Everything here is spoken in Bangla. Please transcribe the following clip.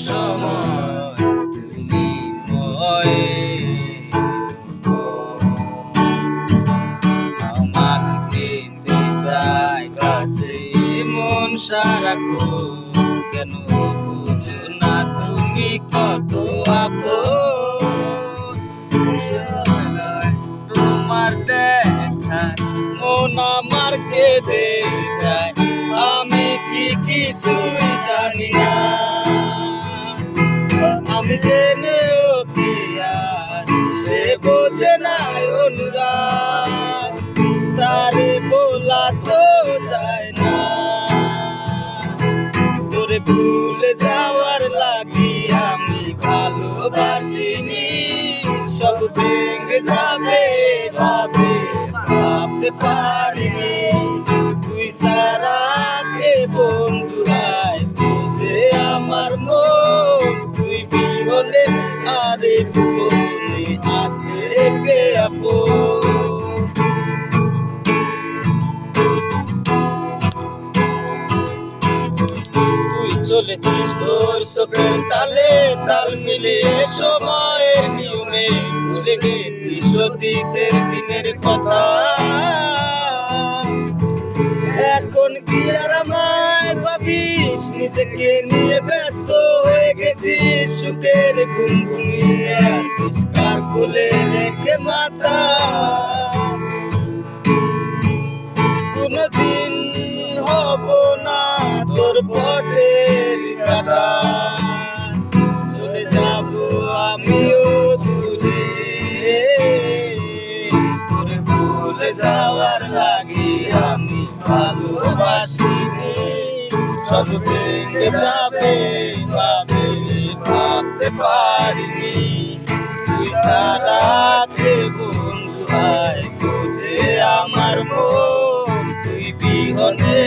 সময় তুমি ভয়ে আমাকে পেতে চাই কাছে মন সারাক্ষণ, কেন বুঝো না তুমি কত আপন। তোমার দেখা মন আমার কেঁদে যায়, আমি কি কিছুই জানি না। আমি জেনেও কি আর সে বোঝে না অনুরাগ, তারে বলা তো যায় না। তোরে ভুলে যাওয়ার লাগি আমি ভালোবাসিনি, সব ভেঙে যাবে ভাবতে পারিনি। তুই সারা কে বন্ধু হায় বুঝে আমার মন, তুই বিহনে আরে বলে আছে কে আপন। তুই চলেছিস তোর চোখের তালে তাল মিলিয়ে সময়ের নিয়মে, ভুলে গেছিস অতীতের দিনের কথা। এখন কি আর আমায় ভাবিস, নিজেকে নিয়ে ব্যস্ত হয়ে গেছিস, সুখের ঘুম ঘুমিয়ে আছিস কার কোলে রেখে মাথা। কোনদিন হব না তোর পথের কাটা, চলে যাব আমিও দূরে। তোরে ভুলে যাওয়ার লাগি আমি ভালোবাসিনি, সব ভেঙে যাবে ভাবতে পারিনি। তুই সারা কে বন্ধু হায় বুঝে আমার মন, তুই বিহনে